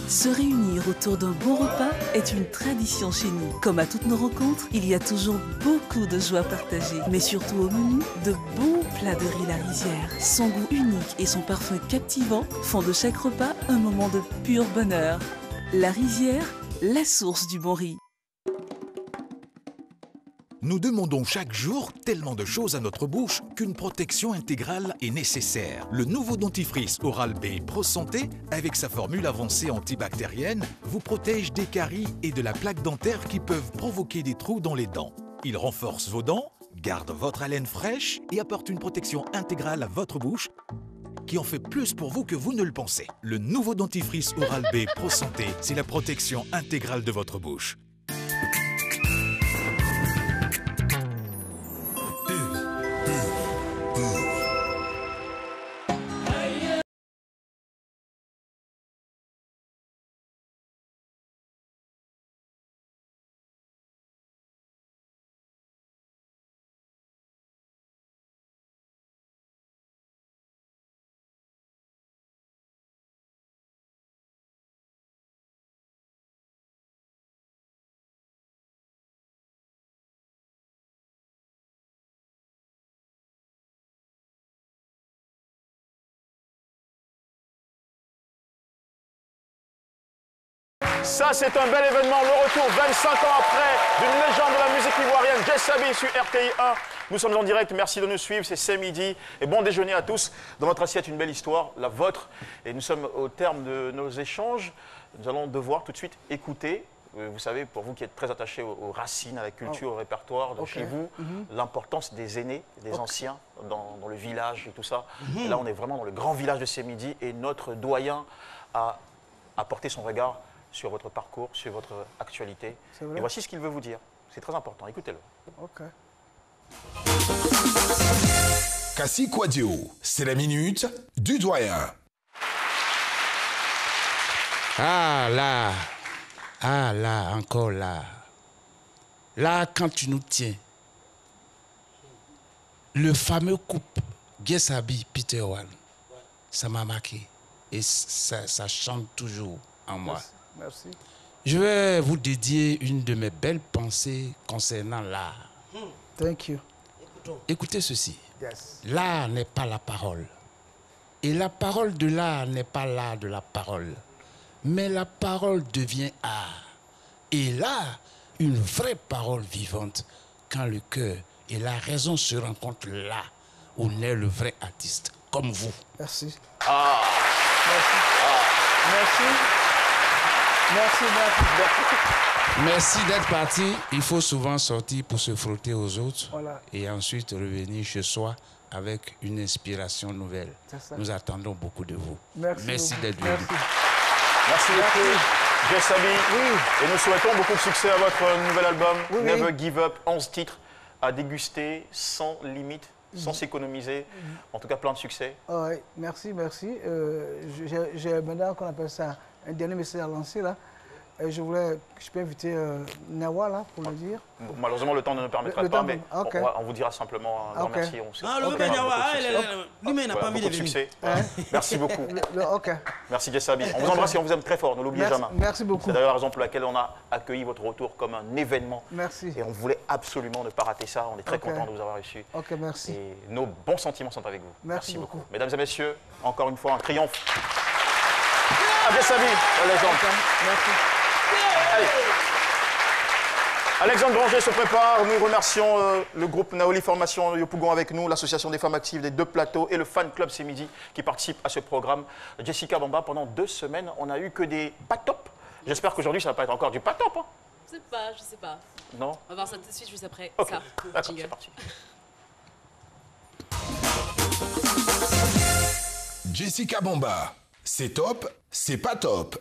Se réunir autour d'un bon repas est une tradition chez nous. Comme à toutes nos rencontres, il y a toujours beaucoup de joie partagée. Mais surtout au menu, de bons plats de riz La Rizière. Son goût unique et son parfum captivant font de chaque repas un moment de pur bonheur. La Rizière, la source du bon riz. Nous demandons chaque jour tellement de choses à notre bouche qu'une protection intégrale est nécessaire. Le nouveau dentifrice Oral-B Pro Santé, avec sa formule avancée antibactérienne, vous protège des caries et de la plaque dentaire qui peuvent provoquer des trous dans les dents. Il renforce vos dents, garde votre haleine fraîche et apporte une protection intégrale à votre bouche qui en fait plus pour vous que vous ne le pensez. Le nouveau dentifrice Oral-B Pro Santé, c'est la protection intégrale de votre bouche. Ça, c'est un bel événement. Le retour 25 ans après d'une légende de la musique ivoirienne, Jess Abi sur RTI 1. Nous sommes en direct. Merci de nous suivre. C'est midi. Et bon déjeuner à tous. Dans votre assiette, une belle histoire, la vôtre. Et nous sommes au terme de nos échanges. Nous allons devoir tout de suite écouter. Vous savez, pour vous qui êtes très attachés aux racines, à la culture, au répertoire de chez vous, l'importance des aînés, des anciens dans le village et tout ça. Et là, on est vraiment dans le grand village de Sémidi et notre doyen a apporté son regard sur votre parcours, sur votre actualité. Et voici ce qu'il veut vous dire. C'est très important. Écoutez-le. Ok. Kassi Kouadio, c'est la minute du doyen. Ah là, encore là. Là, quand tu nous tiens, le fameux couple Jess Abi, Peter One, ça m'a marqué. Et ça chante toujours en moi. Merci. Je vais vous dédier une de mes belles pensées concernant l'art. Thank you. Écoutez ceci. Yes. L'art n'est pas la parole. Et la parole de l'art n'est pas l'art de la parole. Mais la parole devient art. Et l'art, une vraie parole vivante, quand le cœur et la raison se rencontrent là, où naît le vrai artiste, comme vous. Merci. Ah. Merci. Ah. Merci. Merci. Merci d'être parti. Il faut souvent sortir pour se frotter aux autres et ensuite revenir chez soi avec une inspiration nouvelle. Nous attendons beaucoup de vous. Merci d'être venu. Merci beaucoup, Jess Abi. Et nous souhaitons beaucoup de succès à votre nouvel album, Never Give Up, 11 titres à déguster sans limite, sans s'économiser. En tout cas, plein de succès. Oui, merci. J'ai maintenant qu'on appelle ça un dernier message à lancer là. Je peux inviter Nawa là pour le dire. Malheureusement, le temps ne nous permettra pas, mais on vous dira simplement un grand merci. Lui-même n'a pas envie de succès. Merci beaucoup. Merci Jess Abi. On vous embrasse et on vous aime très fort, ne l'oubliez jamais. Merci beaucoup. C'est d'ailleurs la raison pour laquelle on a accueilli votre retour comme un événement. Merci. Et on voulait absolument ne pas rater ça. On est très content de vous avoir reçu. Ok, merci. Et nos bons sentiments sont avec vous. Merci beaucoup. Mesdames et messieurs, encore une fois, un triomphe. À Jess Abi, la légende. Merci. Allez. Alexandre Granger se prépare. Nous remercions le groupe Naoli Formation Yopougon avec nous, l'association des femmes actives des deux plateaux et le fan club C'est Midi qui participe à ce programme. Jessica Bamba, pendant 2 semaines, on n'a eu que des pas top. J'espère qu'aujourd'hui, ça ne va pas être encore du pas top. Hein. Je sais pas. Non. On va voir ça tout de suite, juste après ça. Jingle. C'est parti. Jessica Bamba, c'est top, c'est pas top.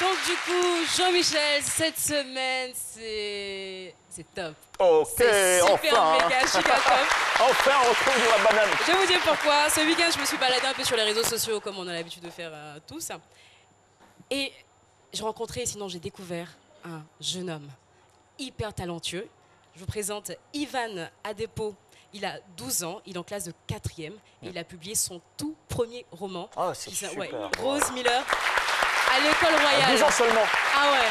Donc du coup, Jean-Michel, cette semaine, c'est top. Ok, c'est super méga giga top. Enfin, on retrouve de la banane. Je vais vous dire pourquoi. Ce week-end, je me suis baladée un peu sur les réseaux sociaux, comme on a l'habitude de faire tous. Et j'ai rencontré, sinon j'ai découvert un jeune homme hyper talentueux. Je vous présente Ivan Adepo. Il a 12 ans, il est en classe de 4e et il a publié son tout premier roman. Ah, c'est super. Ouais, Rose Miller, à l'école royale. 12 ans seulement. Ah ouais,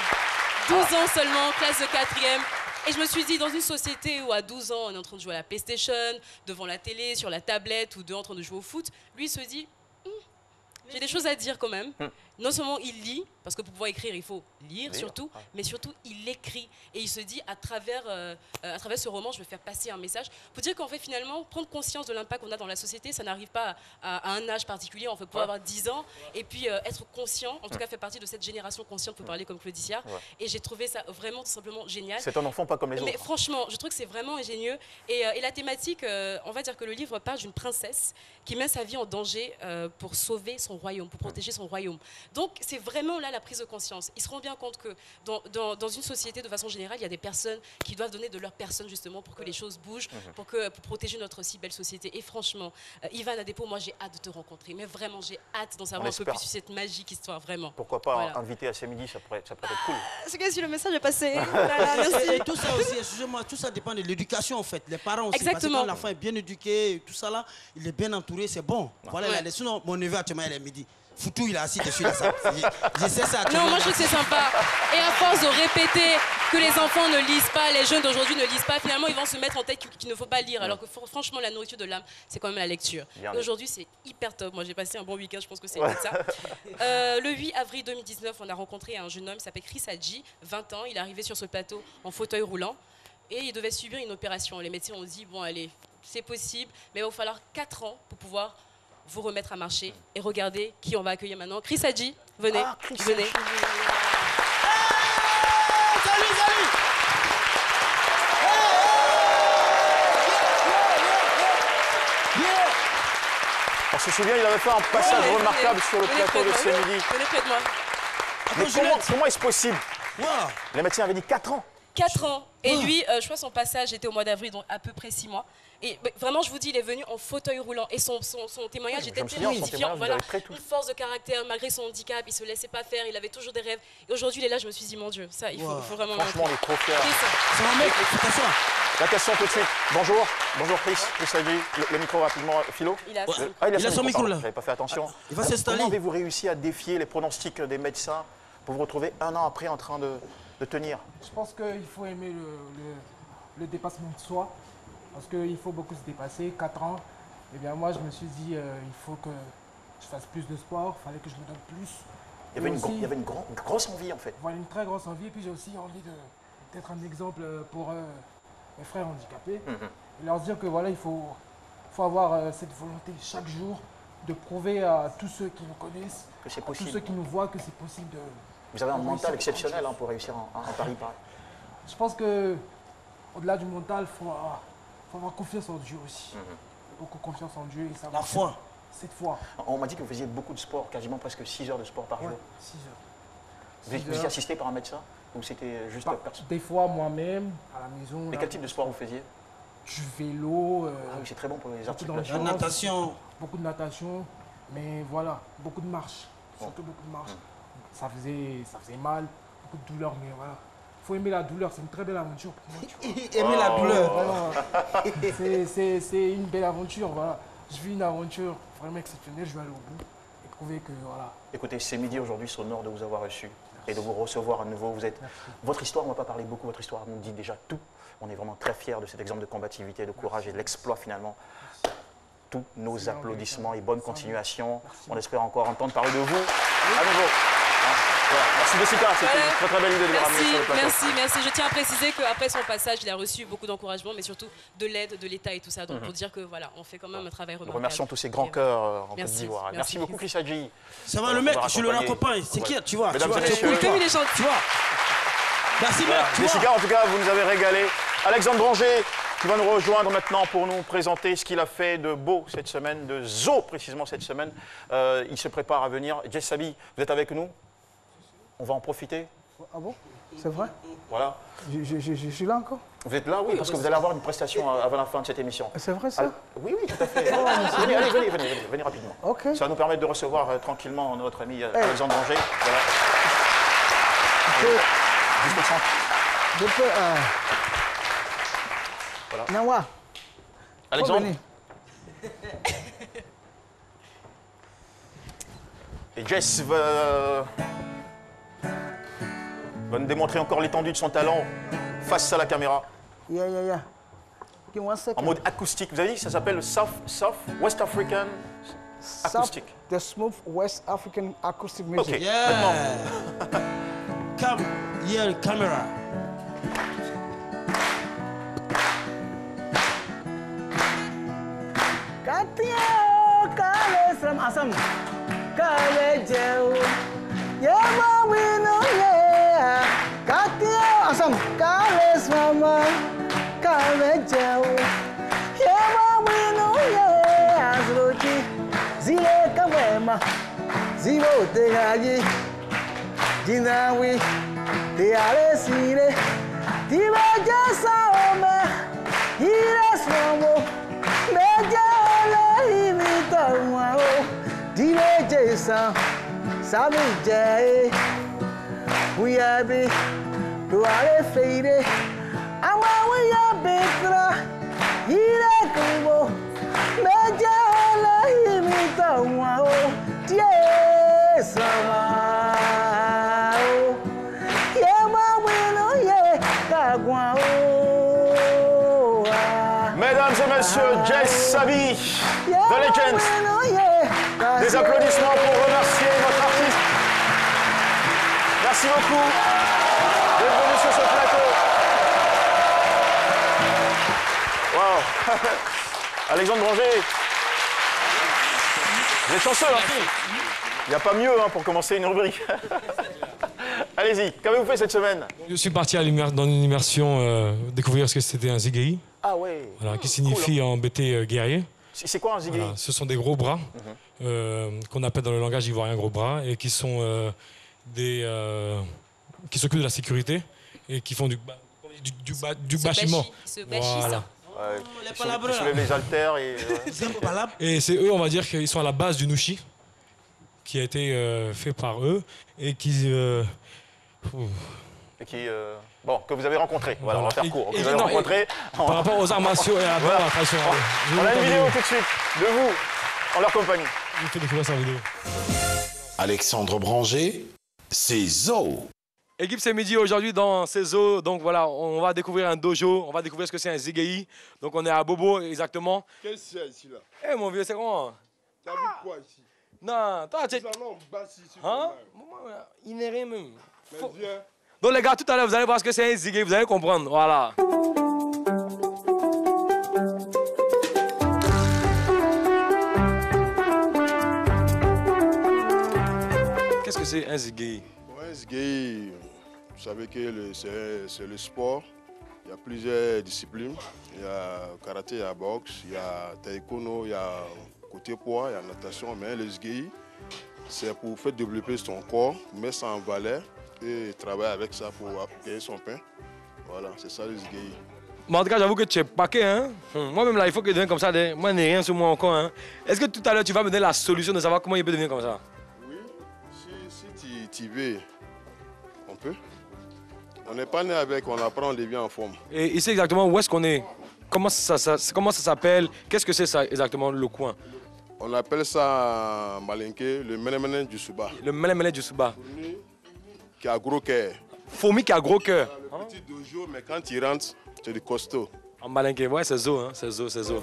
12 ans seulement, classe de 4e. Et je me suis dit, dans une société où à 12 ans, on est en train de jouer à la PlayStation, devant la télé, sur la tablette ou dehors en train de jouer au foot, lui il se dit, j'ai des choses à dire quand même. Non seulement il lit, parce que pour pouvoir écrire, il faut lire surtout, mais surtout il écrit. Et il se dit, à travers ce roman, je vais faire passer un message. Pour dire qu'en fait, finalement, prendre conscience de l'impact qu'on a dans la société, ça n'arrive pas à un âge particulier. On peut pouvoir avoir 10 ans et puis être conscient, en tout cas faire partie de cette génération consciente pour parler comme Claudicia. Et j'ai trouvé ça vraiment tout simplement génial. C'est un enfant pas comme les autres. Mais franchement, je trouve que c'est vraiment ingénieux. Et la thématique, on va dire que le livre parle d'une princesse qui met sa vie en danger pour sauver son royaume, pour protéger son royaume. Donc c'est vraiment là la prise de conscience. Ils se rendent bien compte que dans une société de façon générale, il y a des personnes qui doivent donner de leur personne justement pour que les choses bougent, pour protéger notre si belle société. Et franchement, Ivan Adepo, moi j'ai hâte de te rencontrer. Mais vraiment, j'ai hâte d'en savoir un peu plus sur cette magique histoire, vraiment. Pourquoi pas inviter à ce midi, ça pourrait être cool. C'est que si le message est passé. Et tout ça aussi, excusez-moi, tout ça dépend de l'éducation en fait. Les parents aussi. Exactement. Parce que quand l'enfant est bien éduqué, tout ça là, il est bien entouré, c'est bon. Voilà, sinon mon neveu actuellement il est midi. Foutou, il est assis dessus là. Je sais ça. Non, moi je trouve que c'est sympa. Et à force de répéter que les enfants ne lisent pas, les jeunes d'aujourd'hui ne lisent pas, finalement ils vont se mettre en tête qu'il ne faut pas lire. Alors que franchement, la nourriture de l'âme, c'est quand même la lecture. Et aujourd'hui, c'est hyper top. Moi j'ai passé un bon week-end, je pense que c'est ça. Le 8 avril 2019, on a rencontré un jeune homme qui s'appelle Chris Hadji, 20 ans. Il est arrivé sur ce plateau en fauteuil roulant et il devait subir une opération. Les médecins ont dit, bon allez, c'est possible, mais il va vous falloir 4 ans pour pouvoir vous remettre à marcher. Et regardez qui on va accueillir maintenant. Chris Hadji, venez, venez. Salut. On se souvient, il avait fait un passage remarquable sur le plateau de ce midi. Venez près de moi. Mais comment est-ce possible? Les médecins avaient dit 4 ans. 4 ans. Et lui, je crois que son passage était au mois d'avril, donc à peu près 6 mois. Et vraiment, je vous dis, il est venu en fauteuil roulant. Et son témoignage était très édifiant. Voilà, une force de caractère, malgré son handicap, il ne se laissait pas faire, il avait toujours des rêves. Et aujourd'hui, il est là, je me suis dit, mon Dieu, ça, il faut vraiment... Franchement, on est trop fiers. C'est un mec, attention. La question tout de suite. Bonjour Chris Hadji. Le micro rapidement, Philo. Il a son micro là. J'avais pas fait attention. Il va s'installer. Comment avez-vous réussi à défier les pronostics des médecins pour vous retrouver 1 an après en train de tenir? Je pense qu'il faut aimer le dépassement de soi, parce qu'il faut beaucoup se dépasser. 4 ans, et bien moi je me suis dit il faut que je fasse plus de sport, il fallait que je me donne plus. Il y avait une grosse envie en fait. Voilà, une très grosse envie, et puis j'ai aussi envie d'être un exemple pour mes frères handicapés, et leur dire que voilà, il faut avoir cette volonté chaque jour de prouver à tous ceux qui nous connaissent, que à tous ceux qui nous voient que c'est possible de... Vous avez un mental exceptionnel pour réussir en Paris, pareil. Je pense que au-delà du mental, il faut avoir confiance en Dieu aussi. Beaucoup confiance en Dieu et savoir. La foi. Cette foi. On m'a dit que vous faisiez beaucoup de sport, quasiment presque 6 heures de sport par jour. 6 heures. Vous étiez assisté par un médecin ou c'était juste personne? Des fois moi-même, à la maison. Et quel type de sport vous faisiez? Du vélo. Ah oui, c'est très bon pour les articulations. La natation. Beaucoup de natation, mais voilà, beaucoup de marche. Surtout beaucoup de marche. Ça faisait mal, beaucoup de douleur, mais voilà. Il faut aimer la douleur, c'est une très belle aventure pour moi. Aimer la douleur. C'est une belle aventure, voilà. Je vis une aventure vraiment exceptionnelle, je vais aller au bout et prouver que voilà. Écoutez, c'est midi aujourd'hui, c'est honneur de vous avoir reçu et de vous recevoir à nouveau. Votre histoire, on ne va pas parler beaucoup, votre histoire nous dit déjà tout. On est vraiment très fiers de cet exemple de combativité, de courage et de l'exploit finalement. Tous nos applaudissements et bonne continuation. On espère encore entendre parler de vous à nouveau. Voilà. Merci Jessica, c'était une très belle idée de le ramener sur le plateau. Merci. Je tiens à préciser qu'après son passage, il a reçu beaucoup d'encouragement, mais surtout de l'aide de l'État et tout ça. Donc pour dire que voilà, on fait quand même un travail remarquable. Nous remercions tous ces grands cœurs en Côte d'Ivoire. Merci beaucoup Chris Hadji. Ça va le mec, je le raccompagne, c'est qui tu vois? Mesdames et messieurs, comme il est gentil. Tu vois? Merci mec. Jessica, en tout cas, vous nous avez régalé. Alexandre Branger qui va nous rejoindre maintenant pour nous présenter ce qu'il a fait de beau cette semaine, de zo précisément cette semaine. Il se prépare à venir. Jess Sabi, vous êtes avec nous? On va en profiter. Ah bon? C'est vrai? Voilà. Je suis là encore? Vous êtes là, oui, parce que vous allez avoir une prestation avant la fin de cette émission. C'est vrai ça? Oui, tout à fait. Venez rapidement. Ok. Ça va nous permettre de recevoir tranquillement notre ami Alexandre Branger. Voilà. Je peux... Voilà. Nawa. Alexandre. Et Jess va nous démontrer encore l'étendue de son talent face à la caméra. Yeah. En mode acoustique. Vous avez dit que ça s'appelle West African Acoustic. The Smooth West African Acoustic Music. Ok, Yeah. Come here, camera. Katio kale from Assam. Kale jeu. Yema wino yeah. Katio Assam. Kale from kale jeu. Yema wino yeah. Azrochi. Zile kamema. Zibo te haji. Jinawi. Te ale sire. Tiba jasa ome. Ires momo. Mejele imita mwao. Dile jesa. Sami jai. Uyabi. Tuare feire. Ama uyabi tra. Ire kubo. Mejele imita mwao. Jesa mwao. Yema wino ye kagwao. Mesdames et messieurs, Jess Sabi, The Legends. Des applaudissements pour remercier notre artiste. Merci beaucoup d'être venu sur ce plateau. Wow. Alexandre Branger, vous êtes chanceux, hein? Il n'y a pas mieux pour commencer une rubrique. Allez-y, qu'avez-vous fait cette semaine? Je suis parti dans une immersion découvrir ce que c'était un zigei. Ah ouais. Voilà, qui signifie en BT guerrier. C'est quoi un zigei? Voilà, ce sont des gros bras, qu'on appelle dans le langage ivoirien gros bras, et qui sont qui s'occupent de la sécurité et qui font du bâchiment. Voilà. Ils soulèvent les haltères et... Et c'est eux, on va dire, qu'ils sont à la base du nushi, qui a été fait par eux, et qui... Bon, que vous avez rencontré. Voilà, on va faire court. Que vous avez non, rencontré. Par rapport aux arts martiaux et à la tradition. On a une vidéo tout de suite de vous, en leur compagnie. Je vous fais découvrir sa vidéo. Alexandre Branger, c'est Zo. Équipe, c'est midi aujourd'hui dans Cézo. Donc voilà, on va découvrir un dojo, on va découvrir ce que c'est un zigei. Donc on est à Bobo, exactement. Qu'est-ce que c'est ici là? Eh mon vieux, c'est comment? T'as vu quoi ici? Non, toi tu... Hein? Il n'est rien même. Mais viens. Donc les gars, tout à l'heure, vous allez voir ce que c'est un zigei, vous allez comprendre. Voilà. Qu'est-ce que c'est un zigei? Un zigei, vous savez que c'est le sport. Il y a plusieurs disciplines. Il y a karaté, il y a boxe, il y a taekwondo, il y a côté poids, il y a natation. Mais le zigei, c'est pour faire développer son corps, mettre ça en valeur et travailler avec ça pour gagner son pain. Voilà, c'est ça le zigei. Mais en tout cas, j'avoue que tu es paquet, hein. Moi-même, là, il faut que je devienne comme ça. Moi, je n'ai rien sur moi encore, hein. Est-ce que tout à l'heure, tu vas me donner la solution de savoir comment il peut devenir comme ça? Oui, si tu veux, on peut. On n'est pas né avec, on apprend, on devient en forme. Et ici, exactement, où est-ce qu'on est? Comment ça s'appelle? Qu'est-ce que c'est ça, exactement, le coin? On appelle ça malinké, le menemene du Souba. Le menemene du Souba. Qui a gros cœur. Fourmi qui a gros cœur. Le petit dojo, mais quand il rentre, c'est du costaud. En malinké, ouais, c'est zo, hein, c'est zo, c'est zo.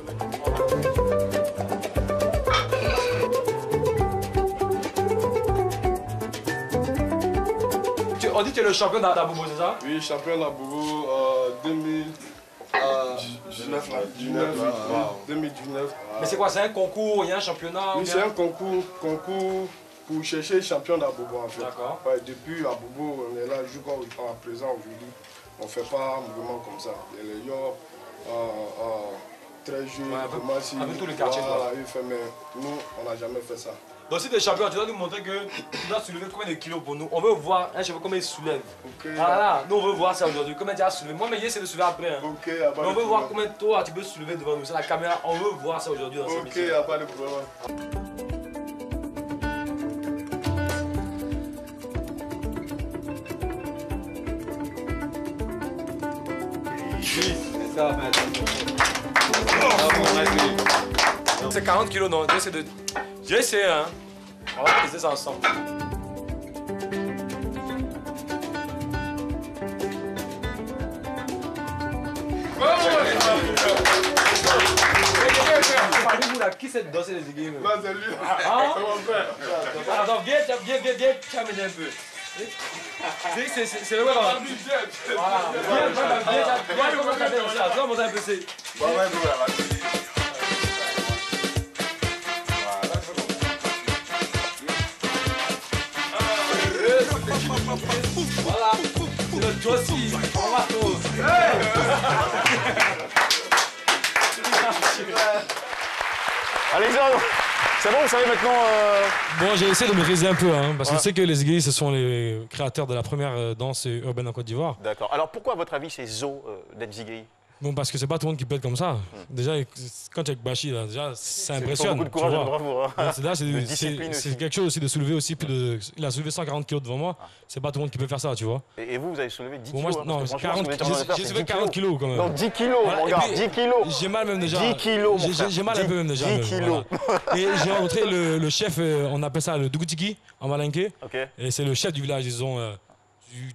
On dit que tu es le champion d'Abobo, c'est ça? Oui, champion d'Abobo 2019. 2019. Mais c'est quoi? C'est un concours? Il y a un championnat? Oui, c'est un concours pour chercher champion d'Abobo en fait. D'accord. Ouais, depuis Abobo, on est là jusqu'à présent aujourd'hui. On ne fait pas un mouvement comme ça. Il y a les York, très jeunes, avec tous les quartiers. Voilà, mais nous, on n'a jamais fait ça. Donc si tu es champion, tu dois nous montrer que tu dois soulever combien de kilos pour nous. On veut voir un champion combien il soulève. Okay. Voilà, nous on veut voir ça aujourd'hui. Combien tu as soulevé. Moi, mais hier, c'est de soulever après. Hein. Okay, mais on veut voir combien toi tu peux soulever devant nous. C'est la caméra, on veut voir ça aujourd'hui dans cette émission. Ok, il n'y a pas de problème. ça, c'est 40 kilos, non? J'ai essayé, hein. On va peser ça ensemble. Qui s'est dansé les aiguilles? Là, c'est lui. Attends, viens, tu vas m'aider un peu. C'est le web. Voilà. Viens, monter un peu. Voilà. C'est le Josie. On va tous. Alexandre, c'est bon, vous savez maintenant... Bon, j'ai essayé de maîtriser un peu, hein, parce que je sais que les Ziggy, ce sont les créateurs de la première danse urbaine en Côte d'Ivoire. D'accord. Alors pourquoi, à votre avis, c'est zo d'être Ziggy? Bon, parce que c'est pas tout le monde qui peut être comme ça. Déjà, quand tu es avec Bachi, là, déjà, ça impressionne. Beaucoup de courage, bravo. Hein. C'est quelque chose aussi de soulever aussi plus de... Il a soulevé 140 kilos devant moi. C'est pas tout le monde qui peut faire ça, tu vois. Et vous avez soulevé 10 kilos? Moi, non, j'ai soulevé 40 kilos quand même. Non, 10 kilos, mon gars, 10 kilos. J'ai mal même déjà. 10 kilos, mon frère. J'ai mal un peu même déjà. 10 kilos. Et j'ai rencontré le chef, on appelle ça le Dougoutiki en malinké. Et c'est le chef du village, disons, du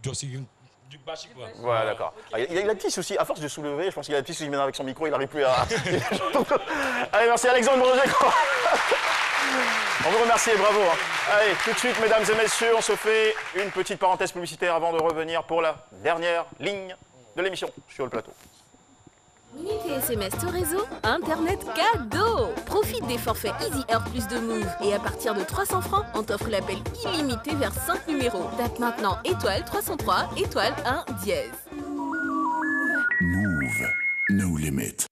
Bachi, quoi. Voilà, d'accord. Il a des petits soucis, à force de soulever, je pense qu'il a des petits soucis maintenant avec son micro, il n'arrive plus à... Allez, merci Alexandre Broger. On vous remercie, bravo. Allez, tout de suite, mesdames et messieurs, on se fait une petite parenthèse publicitaire avant de revenir pour la dernière ligne de l'émission sur le plateau. Minutes et SMS au réseau, Internet cadeau. Profite des forfaits Easy Heure Plus de Move. Et à partir de 300 francs, on t'offre l'appel illimité vers 5 numéros. Tape maintenant étoile 303, étoile 1, dièse. Move, no limit.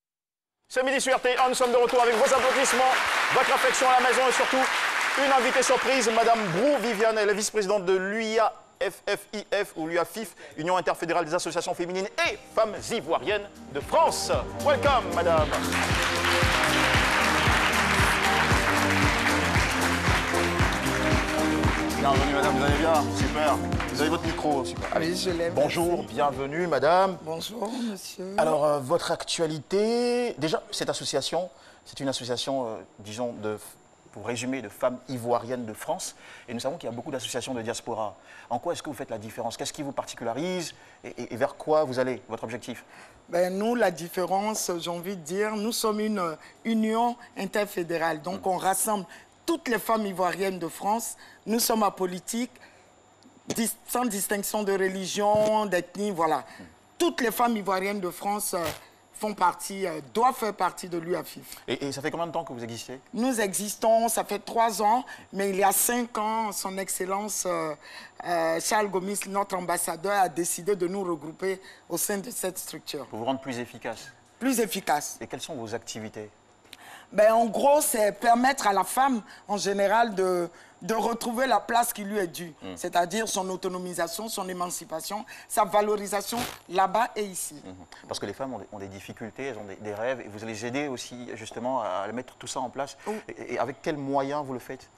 Ce midi sur RT1, nous sommes de retour avec vos applaudissements, votre affection à la maison et surtout une invitée surprise, Madame Brou Viviane, elle est vice-présidente de l'UIA. FFIF ou l'UAFIF, Union interfédérale des associations féminines et femmes ivoiriennes de France. Welcome, madame. Bienvenue, madame, vous allez bien? Super. Vous avez votre micro, super. Ah oui, je l'aime. Bonjour, bienvenue, madame. Bonjour, monsieur. Alors, votre actualité, déjà, cette association, c'est une association, disons, pour résumer, de femmes ivoiriennes de France. Et nous savons qu'il y a beaucoup d'associations de diaspora. En quoi est-ce que vous faites la différence? Qu'est-ce qui vous particularise et vers quoi vous allez, votre objectif? Ben, nous, la différence, j'ai envie de dire, nous sommes une union interfédérale. Donc, on rassemble toutes les femmes ivoiriennes de France. Nous sommes apolitiques, sans distinction de religion, d'ethnie, voilà. Toutes les femmes ivoiriennes de France doivent faire partie de l'UAFIF. Et ça fait combien de temps que vous existez? Nous existons, ça fait 3 ans, mais il y a 5 ans, son Excellence Charles Gomis, notre ambassadeur, a décidé de nous regrouper au sein de cette structure. Pour vous rendre plus efficace? Plus efficace. Et quelles sont vos activités? Ben, en gros, c'est permettre à la femme, en général, de retrouver la place qui lui est due. C'est-à-dire son autonomisation, son émancipation, sa valorisation là-bas et ici. Parce que les femmes ont des difficultés, elles ont des rêves, et vous allez les aider aussi, justement, à mettre tout ça en place. Et avec quels moyens vous le faites?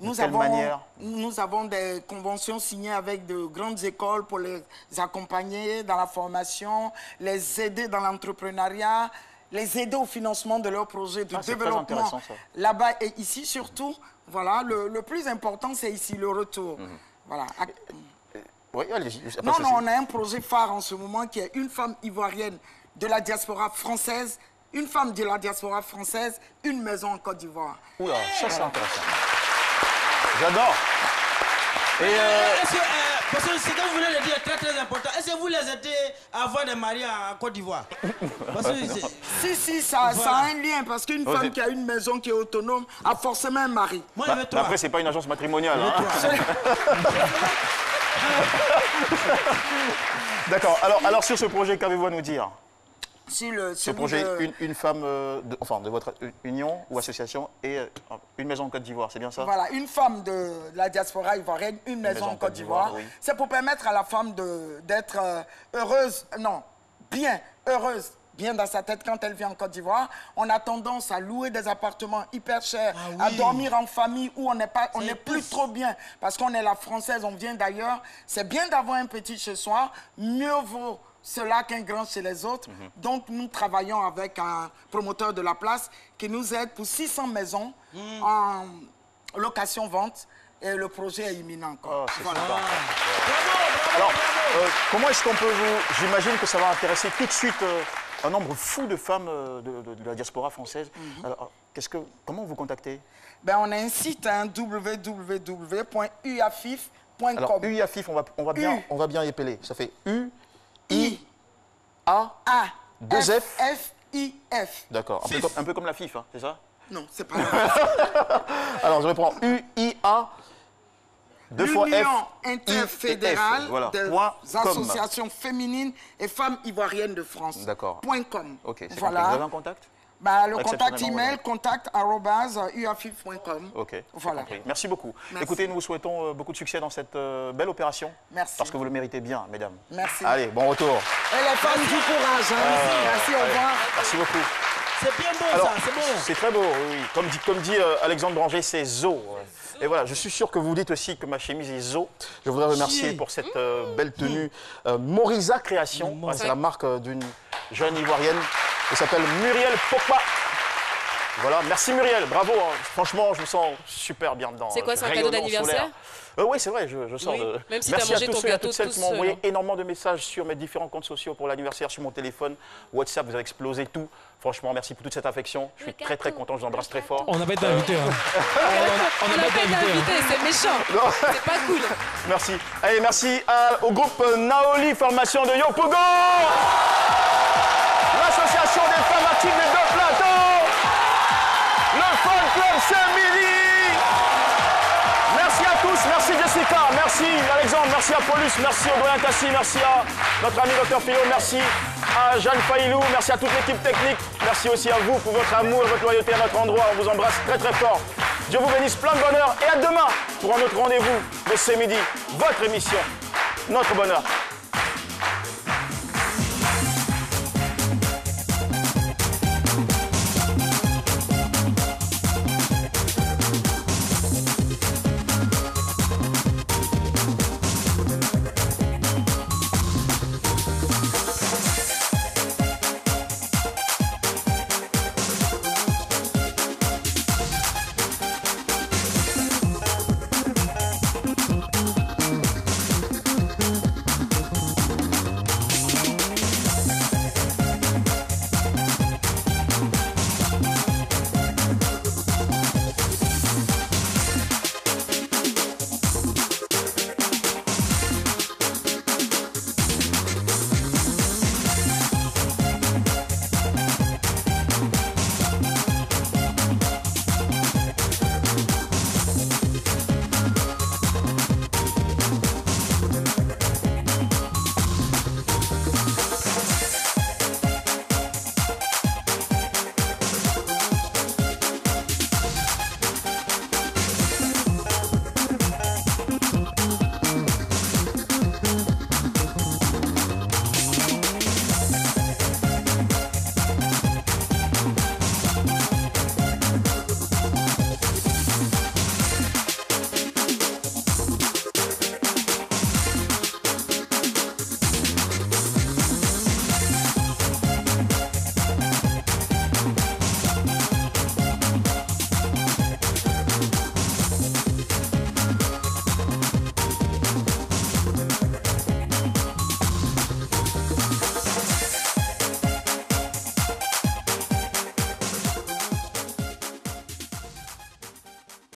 Nous avons des conventions signées avec de grandes écoles pour les accompagner dans la formation, les aider dans l'entrepreneuriat, les aider au financement de leurs projets de développement là-bas et ici surtout. Voilà, le plus important, c'est ici, le retour. Voilà. Oui, allez-y. Non, on a un projet phare en ce moment qui est une femme ivoirienne de la diaspora française, une femme de la diaspora française, une maison en Côte d'Ivoire. Oula, ça c'est intéressant. J'adore. Parce que ce que vous venez de dire est très très important. Est-ce que vous les aidez à avoir des maris en Côte d'Ivoire? Si, ça a un lien, parce qu'une femme qui a une maison qui est autonome a forcément un mari. Après, c'est pas une agence matrimoniale. Hein. D'accord, alors sur ce projet, qu'avez-vous à nous dire? Ce projet, une femme de votre union ou association et une maison en Côte d'Ivoire, c'est bien ça? Voilà, une femme de la diaspora ivoirienne, une maison en Côte d'Ivoire. Oui. C'est pour permettre à la femme d'être heureuse, non, bien heureuse, bien dans sa tête quand elle vient en Côte d'Ivoire. On a tendance à louer des appartements hyper chers, à dormir en famille où on n'est plus trop bien parce qu'on est la française, on vient d'ailleurs. C'est bien d'avoir un petit chez soi, mieux vaut cela qu'un grand chez les autres. Donc, nous travaillons avec un promoteur de la place qui nous aide pour 600 maisons en location-vente. Et le projet est imminent. Voilà. Alors, comment est-ce qu'on peut vous... J'imagine que ça va intéresser tout de suite un nombre fou de femmes de la diaspora française. Alors, comment vous contactez? On a un site, www.uafif.com. Alors, UAFIF, on va bien épeler. Ça fait U-I-A-2-F. D'accord. Un peu comme la FIF, hein, c'est ça? Non, c'est pas la FIF. Alors, je reprends. U-I-A... L'Union interfédérale des associations féminines et femmes ivoiriennes de France. D'accord. .com. Ok, c'est voilà. Vous avez un contact? Le contact email, contact@uafif.com. Ok, voilà. Merci beaucoup. Merci. Écoutez, nous vous souhaitons beaucoup de succès dans cette belle opération. Merci. Parce que vous le méritez bien, mesdames. Merci. Allez, bon retour. Et les femmes du courage. Merci, au revoir. Merci beaucoup. C'est bien beau. Alors, ça, c'est beau. C'est très beau, oui. Comme dit Alexandre Branger, c'est zo. Et voilà, je suis sûr que vous dites aussi que ma chemise est zo. Je voudrais remercier pour cette belle tenue Morisa Création. C'est la marque d'une jeune Ivoirienne. Elle s'appelle Muriel Pokpa. Voilà, merci Muriel, bravo. Franchement, je me sens super bien dedans. C'est quoi, c'est un cadeau d'anniversaire? Oui, c'est vrai, je sors de... Même si merci tu as mangé à tous ton ceux et à gâteau toutes celles tout qui m'ont seul, envoyé hein. énormément de messages sur mes différents comptes sociaux pour l'anniversaire, sur mon téléphone. WhatsApp, vous avez explosé tout. Franchement, merci pour toute cette affection. Je suis très très content, je vous embrasse très fort. On n'a pas été invité. Hein. On n'a pas été invité, c'est méchant. C'est pas cool. Merci. Allez, merci au groupe Naoli Formation de Yopougon. L'association des femmes actives des deux plateaux. Le Fan Club Saint-Midi. Merci à tous, merci Jessica, merci Alexandre, merci à Paulus, merci au doyen Tassi, merci à notre ami Dr Philo, merci à Jeanne Faïlou, merci à toute l'équipe technique, merci aussi à vous pour votre amour et votre loyauté à notre endroit, on vous embrasse très très fort. Dieu vous bénisse, plein de bonheur et à demain pour un autre rendez-vous de ce midi, votre émission, notre bonheur.